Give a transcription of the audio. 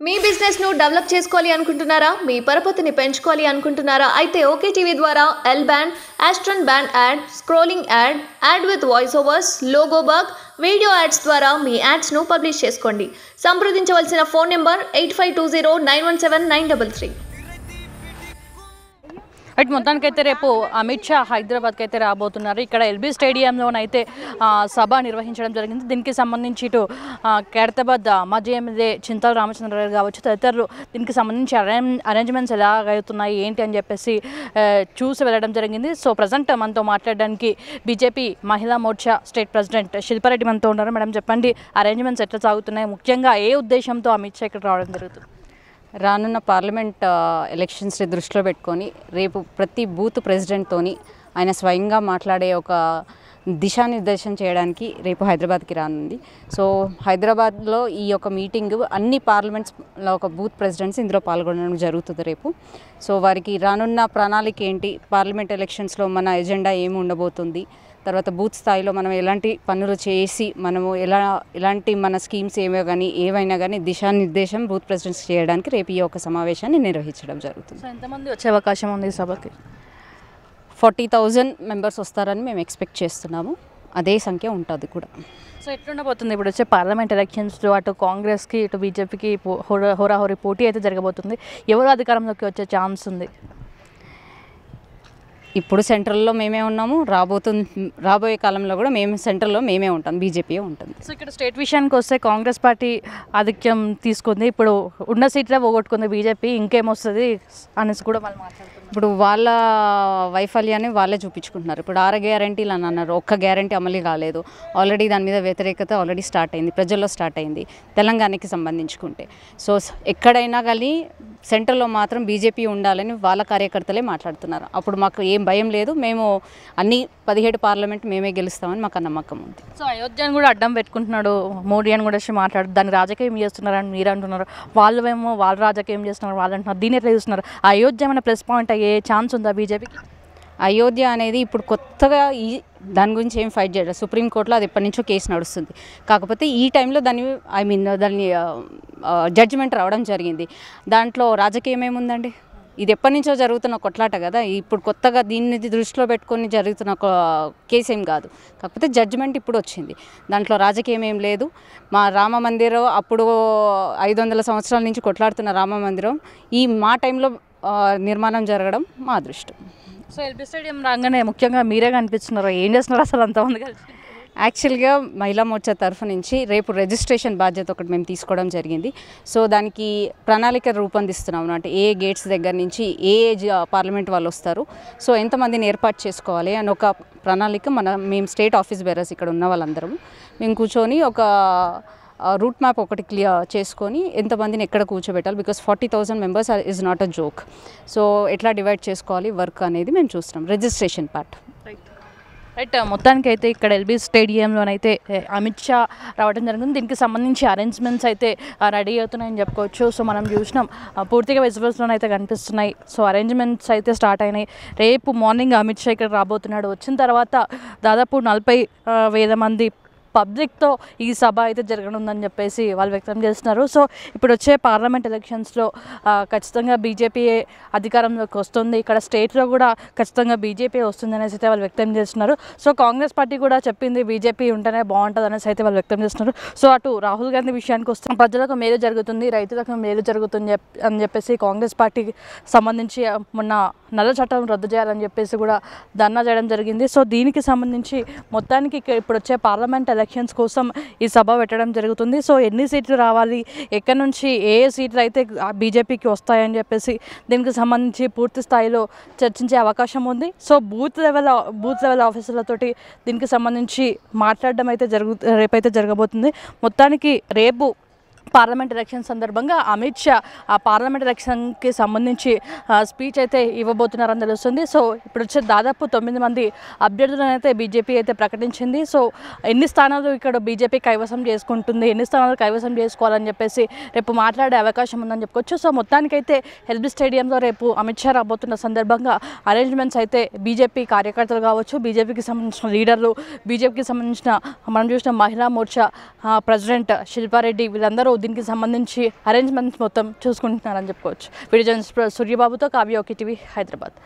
మీ business ను develop చేసుకోవాలి అనుకుంటున్నారా? మీ పరపతిని పెంచుకోవాలి అనుకుంటున్నారా? అయితే ఓకే టీవీ ద్వారా L band, Aston band ad, scrolling ad, ad with voice overs, logo bug, video ads ద్వారా మీ యాడ్స్ ను పబ్లిష్ చేసుకోండి. సంప్రదించవలసిన ఫోన్ నెంబర్ 8520917933. అటు మొత్తానికైతే రేపు అమిత్ షా హైదరాబాద్కి అయితే రాబోతున్నారు. ఇక్కడ ఎల్బీ స్టేడియంలోనైతే సభ నిర్వహించడం జరిగింది. దీనికి సంబంధించి ఇటు ఖైరతాబాద్ మాజీ ఎమ్మెల్యే చింతల రామచంద్రరావు కావచ్చు తదితరులు దీనికి సంబంధించి అరేంజ్మెంట్స్ ఎలా అవుతున్నాయి ఏంటి అని చెప్పేసి చూసి వెళ్ళడం జరిగింది. సో ప్రజెంట్ మనతో మాట్లాడడానికి బీజేపీ మహిళా మోర్చా స్టేట్ ప్రెసిడెంట్ శిల్పారెడ్డి మనతో ఉన్నారు. మేడం చెప్పండి, అరేంజ్మెంట్స్ ఎట్లా సాగుతున్నాయి, ముఖ్యంగా ఏ ఉద్దేశంతో అమిత్ షా ఇక్కడ రావడం జరుగుతుంది? రానున్న పార్లమెంట్ ఎలక్షన్స్ని దృష్టిలో పెట్టుకొని రేపు ప్రతి బూత్ ప్రెసిడెంట్తోని ఆయన స్వయంగా మాట్లాడే ఒక దిశానిర్దేశం చేయడానికి రేపు హైదరాబాద్కి రానుంది. సో హైదరాబాద్లో ఈ యొక్క మీటింగ్ అన్ని పార్లమెంట్స్లో ఒక బూత్ ప్రెసిడెంట్స్ ఇందులో పాల్గొనడం జరుగుతుంది రేపు. సో వారికి రానున్న ప్రణాళిక ఏంటి, పార్లమెంట్ ఎలక్షన్స్లో మన ఎజెండా ఏమి ఉండబోతుంది, తర్వాత బూత్ స్థాయిలో మనం ఎలాంటి పనులు చేసి మనము ఎలాంటి మన స్కీమ్స్ ఏవైనా కానీ దిశానిర్దేశం బూత్ ప్రెసిడెంట్స్ చేయడానికి రేపు ఈ యొక్క సమావేశాన్ని నిర్వహించడం జరుగుతుంది. సో ఎంతమంది వచ్చే అవకాశం ఉంది ఈ సభకి? 40,000 మెంబర్స్ వస్తారని మేము ఎక్స్పెక్ట్ చేస్తున్నాము. అదే సంఖ్య ఉంటుంది కూడా. సో ఎట్లుండబోతుంది ఇప్పుడు వచ్చే పార్లమెంట్ ఎలక్షన్స్లో? అటు కాంగ్రెస్కి ఇటు బీజేపీకి హోరాహోరీ పోటీ అయితే జరగబోతుంది. ఎవరు అధికారంలోకి వచ్చే ఛాన్స్ ఉంది? ఇప్పుడు సెంట్రల్లో మేమే ఉన్నాము, రాబోయే కాలంలో కూడా సెంట్రల్లో మేమే ఉంటాం, బీజేపీ ఉంటుంది. సో ఇక్కడ స్టేట్ విషయానికి వస్తే కాంగ్రెస్ పార్టీ ఆధిక్యం తీసుకుంది, ఇప్పుడు ఉన్న సీట్లే పోగొట్టుకుంది బీజేపీ, ఇంకేమొస్తుంది అనేసి కూడా వాళ్ళు మాట్లాడుతున్నారు. ఇప్పుడు వాళ్ళ వైఫల్యాన్ని వాళ్ళే చూపించుకుంటున్నారు. ఇప్పుడు 6 గ్యారంటీలు అని అన్నారు, ఒక్క గ్యారంటీ అమలు కాలేదు. ఆల్రెడీ దాని మీద వ్యతిరేకత ఆల్రెడీ స్టార్ట్ అయింది, ప్రజల్లో స్టార్ట్ అయింది తెలంగాణకి సంబంధించుకుంటే. సో ఎక్కడైనా కానీ సెంట్రల్లో మాత్రం బీజేపీ ఉండాలని వాళ్ళ కార్యకర్తలే మాట్లాడుతున్నారు. అప్పుడు మాకు ఏం భయం లేదు, మేము అన్ని 17 పార్లమెంట్ మేమే గెలుస్తామని మాకు నమ్మకం ఉంది. సో అయోధ్యను కూడా అడ్డం పెట్టుకుంటున్నాడు మోడీ అని కూడా మాట్లాడు, దాన్ని రాజకీయం చేస్తున్నారని మీరు అంటున్నారు, వాళ్ళేమో వాళ్ళు రాజకీయం చేస్తున్నారు వాళ్ళు అంటున్నారు. దీన్ని ఎట్లా చూస్తున్నారు? అయోధ్య ఏమైనా ప్లస్ పాయింట్ అయ్యే ఛాన్స్ ఉందా బీజేపీకి? అయోధ్య అనేది ఇప్పుడు కొత్తగా దాని గురించి ఏం ఫైట్ చేయలేదు. సుప్రీంకోర్టులో అది ఎప్పటి నుంచో కేసు నడుస్తుంది. కాకపోతే ఈ టైంలో దాన్ని జడ్జిమెంట్ రావడం జరిగింది. దాంట్లో రాజకీయం ఏముందండి? ఇది ఎప్పటి నుంచో జరుగుతున్న కొట్లాట కదా, ఇప్పుడు కొత్తగా దీన్ని దృష్టిలో పెట్టుకొని జరుగుతున్న కేసు ఏం కాదు. కాకపోతే జడ్జిమెంట్ ఇప్పుడు వచ్చింది, దాంట్లో రాజకీయం ఏం లేదు. మా రామ మందిరం అప్పుడు 500 సంవత్సరాల నుంచి కొట్లాడుతున్న రామ మందిరం మా టైంలో నిర్మాణం జరగడం మా అదృష్టం. సో ఎల్బీ స్టేడియం రాగానే ముఖ్యంగా మీరే కనిపిస్తున్నారు, ఏం చేస్తున్నారు అసలు అంతమంది కలిసి? యాక్చువల్గా మహిళా మోర్చా తరఫు నుంచి రేపు రిజిస్ట్రేషన్ బాధ్యత ఒకటి మేము తీసుకోవడం జరిగింది. సో దానికి ప్రణాళిక రూపొందిస్తున్నాము. అంటే ఏ గేట్స్ దగ్గర నుంచి ఏ పార్లమెంట్ వాళ్ళు వస్తారు, సో ఎంతమందిని ఏర్పాటు చేసుకోవాలి అని ఒక ప్రణాళిక మేము స్టేట్ ఆఫీస్ బేరర్స్ ఇక్కడ ఉన్న వాళ్ళందరం మేము కూర్చొని ఒక రూట్ మ్యాప్ ఒకటి క్లియర్ చేసుకొని ఎంతమందిని ఎక్కడ కూర్చోబెట్టాలి, because 40,000 members is not a joke. So ఎట్లా డివైడ్ చేసుకోవాలి వర్క్ అనేది మేము చూస్తున్నాం, రిజిస్ట్రేషన్ పార్ట్. రైట్, మొత్తానికి అయితే ఇక్కడ ఎల్బీ స్టేడియంలోనైతే అమిత్ షా రావడం జరిగింది. దీనికి సంబంధించి అరేంజ్మెంట్స్ అయితే రెడీ అవుతున్నాయని చెప్పుకోవచ్చు. సో మనం చూసినాం, పూర్తిగా విజువల్స్లోనైతే కనిపిస్తున్నాయి. సో అరేంజ్మెంట్స్ అయితే స్టార్ట్ అయినాయి. రేపు మార్నింగ్ అమిత్ షా ఇక్కడ రాబోతున్నాడు. వచ్చిన తర్వాత దాదాపు 40,000 మంది పబ్లిక్తో ఈ సభ అయితే జరగనుందని చెప్పేసి వాళ్ళు వ్యక్తం చేస్తున్నారు. సో ఇప్పుడు వచ్చే పార్లమెంట్ ఎలక్షన్స్లో ఖచ్చితంగా బీజేపీ అధికారంలోకి వస్తుంది, ఇక్కడ స్టేట్లో కూడా ఖచ్చితంగా బీజేపీ వస్తుంది అనేసి అయితే వాళ్ళు వ్యక్తం చేస్తున్నారు. సో కాంగ్రెస్ పార్టీ కూడా చెప్పింది బీజేపీ ఉంటేనే బాగుంటుంది అనేసి అయితే వాళ్ళు వ్యక్తం చేస్తున్నారు. సో అటు రాహుల్ గాంధీ విషయానికి వస్తే ప్రజలకు మేలు జరుగుతుంది, రైతులకు మేలు జరుగుతుంది అని చెప్పేసి కాంగ్రెస్ పార్టీకి సంబంధించి మొన్న నల్ల చట్టం రద్దు చేయాలని చెప్పేసి కూడా ధర్నా చేయడం జరిగింది. సో దీనికి సంబంధించి మొత్తానికి ఇప్పుడు వచ్చే పార్లమెంట్ ఎలక్షన్స్ కోసం ఈ సభ పెట్టడం జరుగుతుంది. సో ఎన్ని సీట్లు రావాలి, ఎక్కడి నుంచి ఏ సీట్లు అయితే బీజేపీకి వస్తాయని చెప్పేసి దీనికి సంబంధించి పూర్తి స్థాయిలో చర్చించే అవకాశం ఉంది. సో బూత్ లెవెల్ ఆఫీసర్లతోటి దీనికి సంబంధించి మాట్లాడడం అయితే రేపైతే జరగబోతుంది. మొత్తానికి రేపు పార్లమెంట్ ఎలక్షన్ సందర్భంగా అమిత్ షా ఆ పార్లమెంట్ ఎలక్షన్కి సంబంధించి స్పీచ్ అయితే ఇవ్వబోతున్నారని తెలుస్తుంది. సో ఇప్పుడు వచ్చే దాదాపు 9 మంది అభ్యర్థులను అయితే బీజేపీ అయితే ప్రకటించింది. సో ఎన్ని స్థానాలు ఇక్కడ బీజేపీ కైవసం చేసుకుంటుంది, ఎన్ని స్థానాలు కైవసం చేసుకోవాలని చెప్పేసి రేపు మాట్లాడే అవకాశం ఉందని చెప్పుకోవచ్చు. సో మొత్తానికైతే ఎల్బీ స్టేడియంలో రేపు అమిత్ షా రాబోతున్న సందర్భంగా అరేంజ్మెంట్స్ అయితే బీజేపీ కార్యకర్తలు కావచ్చు, బీజేపీకి సంబంధించిన లీడర్లు, బీజేపీకి సంబంధించిన మనం చూసిన మహిళా మోర్చా ప్రెసిడెంట్ శిల్పారెడ్డి వీళ్ళందరూ దీనికి సంబంధించి అరేంజ్మెంట్స్ మొత్తం చూసుకుంటున్నారని చెప్పుకోవచ్చు. వీడియో జర్నలిస్ట్ సూర్యబాబుతో కావ్య, OKTV, హైదరాబాద్.